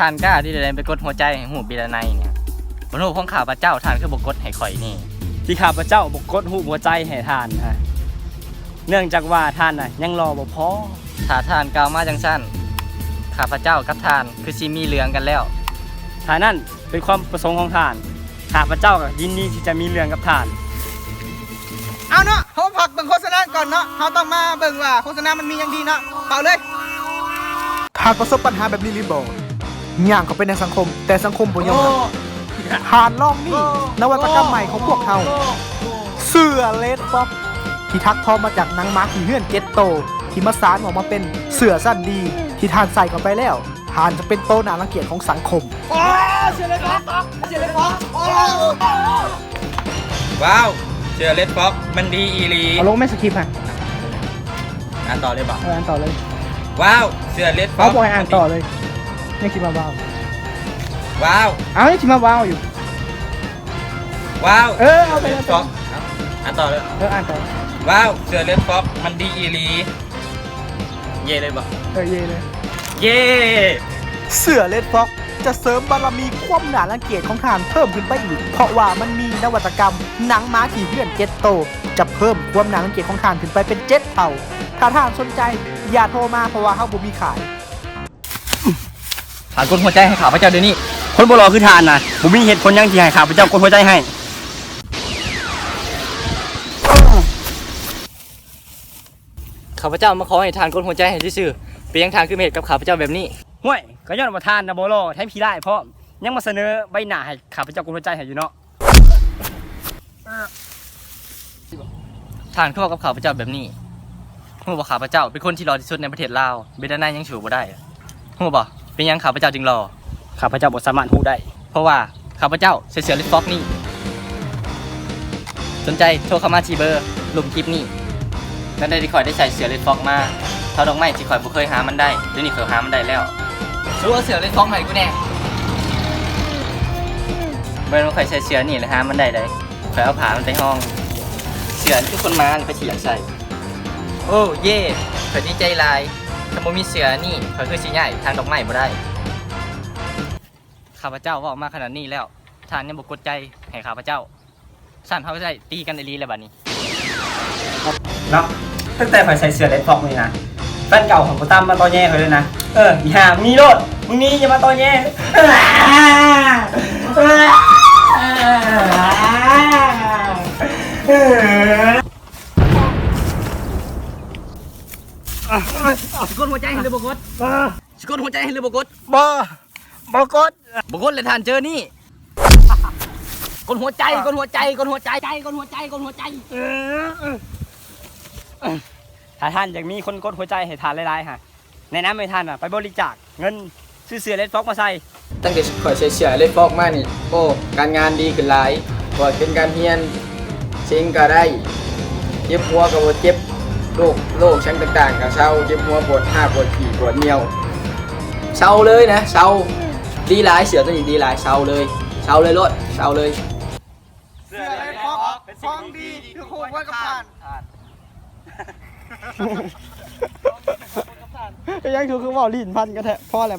ท่านกล้าที่จะไปกดหัวใจให้หูบิดานัยเนี่ยบนหูของข้าพเจ้าท่านคือบกดให้ข่อยนี่ที่ข้าพเจ้าบกดหูหัวใจให้ท่านฮะเนื่องจากว่าท่านน่ะยังรอบ่พอถ้าท่านกล่าวมาจังสั้นข้าพเจ้ากับท่านคือสิมีเรื่องกันแล้วถ้านั่นเป็นความประสงค์ของท่านข้าพเจ้าก็ยินดีที่จะมีเรื่องกับท่านเอาเนาะเขาพักเบิ่งโฆษณาก่อนเนาะเขาต้องมาเบิ่งว่าโฆษณามันมีอย่างดีเนาะเป่าเลยหากประสบปัญหาแบบนี้หรือบ่ย่างเขาเป็นในสังคมแต่สังคมบ่ยอมรับผ่านลองนี่นวัตกรรมใหม่ของพวกเขาเสื้อเลดฟ็อกที่ทักทอมาจากหนังม้าขี่เหื่อนเจ็ตโตที่มาสานออกมาเป็นเสื้อสั้นดีที่ทานใส่เข้าไปแล้วทานจะเป็นโตหนารังเกียจของสังคมเสื้อเลดฟ็อกเสื้อเลดฟ็อกว้าวเสื้อเลดฟ็อกมันดีอีหลีเอาลงไม่สคริปต์ฮะอ่านต่อเลยบ่อ่านต่อเลยว้าวเสื้อเลดฟ็อกเขาบอกให้อ่านต่อเลยนี่คิดมาว้าวว้าวเอานี่คิดมาว้าวอยู่ว้าวเอาไปเลดฟ็อกอ่านต่อเลยอ่านต่อว้าวเสื้อเลดฟ็อกมันดีอีหลีเย่เลยบ่เย่เลยเย่เสื้อเลดฟ็อกจะเสริมบารมีความหนารังเกียจของทานเพิ่มขึ้นไปอีกเพราะว่ามันมีนวัตกรรมหนังม้าขี่เหื่อนเจ็ตโตจะเพิ่มความหนารังเกียจของทานขึ้นไปเป็น7 เท่าถ้าท่านสนใจอย่าโทรมาเพราะว่าเฮาบ่มีขายท่านกดหัวใจให้ข้าพเจ้าเดี๋ยวนี้คนบ่รอคือท่านน่ะบ่มีเหตุผลหยังที่ให้ข้าพเจ้ากดหัวใจให้ข้าพเจ้ามาขอให้ทานกดหัวใจให้ซื่อๆเป็นยังทานคือเหตุกับข้าพเจ้าแบบนี้ห่วยก็ย้อนว่าท่านน่ะบ่รอแถมขี้ได้เพราะยังมาเสนอใบหน้าให้ข้าพเจ้ากดหัวใจให้อยู่เนาะทานเข้ากับข้าพเจ้าแบบนี้ฮู้บ่ข้าพเจ้าเป็นคนที่รอที่สุดในประเทศลาวเบดานายยังฉูบ่ได้ฮู้บ่เป็นยังข้าพเจ้าจึงรอข้าพเจ้าบ่สามารถฮู้ได้เพราะว่าข้าพเจ้าเสือเลดฟ็อกนี่สนใจโทรเข้ามาที่เบอร์ลุมคลิปนี่นั่นได้ที่ข่อยได้ใส่เสือเลดฟ็อกมาเท่าดอกไม้ที่ข่อยบ่เคยหามันได้เดี๋ยวนี้ข่อยหามันได้แล้วสู้เอาเสือเลดฟ็อกให้กูแน่เบอร์มันข่อยใส่เสือนี่เลยหามันได้เลยข่อยเอาผ้ามันไปห้องเสือทุกคนมาไปที่อยากใส่โอ้เย่ข่อยดีใจหลายถ้าบ่มีเสือนี่ข่อยคือสิย้ายทางดอกไม้บ่ได้ข้าพเจ้าว่ามาขนาดนี้แล้วท่านยังบ่กดใจให้ข้าพเจ้าสั่นเขาจะตีกันในลีเลยบัดนี้เนาะตั้งแต่ข่อยใส่เสื้อเลดฟ็อกนี่นะแฟนเก่าของกูตั้มมาตอแย่ข่อยเลยนะอีห่ามึงนี่โลดมึงนี่อย่ามาตอแย่สกดหัวใจให้หรือบกดสกดหัวใจให้หรือบกดบ่กดบกดเลยท่านเจอนี่กดหัวใจกดหัวใจกดหัวใจกดหัวใจกดหัวใจถ้าท่านอยากมีคนกดหัวใจให้ทานหลายๆฮะแนะนำให้ท่านไปบริจาคเงินซื้อเสื้อเลดฟ็อกมาใส่ตั้งแต่ข่อยใส่เสื้อเลดฟ็อกมานี่โอ้การงานดีขึ้นหลายบ่เป็นการเฮียนเซ็งก็ได้เจ็บหัวก็บ่เจ็บโรคชั้นต่างๆก็เศร้าเจ็บหัวปวดห้าปวดขี่ปวดเหนียวเศร้าเลยนะเศร้าดีหลายเสือตัวนี้ดีหลายเศร้าเลยรถเศร้าเลยเสื้อเลดฟ็อกของดีคือคู่ไว้กับท่านยังคือว่าลิ้นพันกันแท้พอแล้ว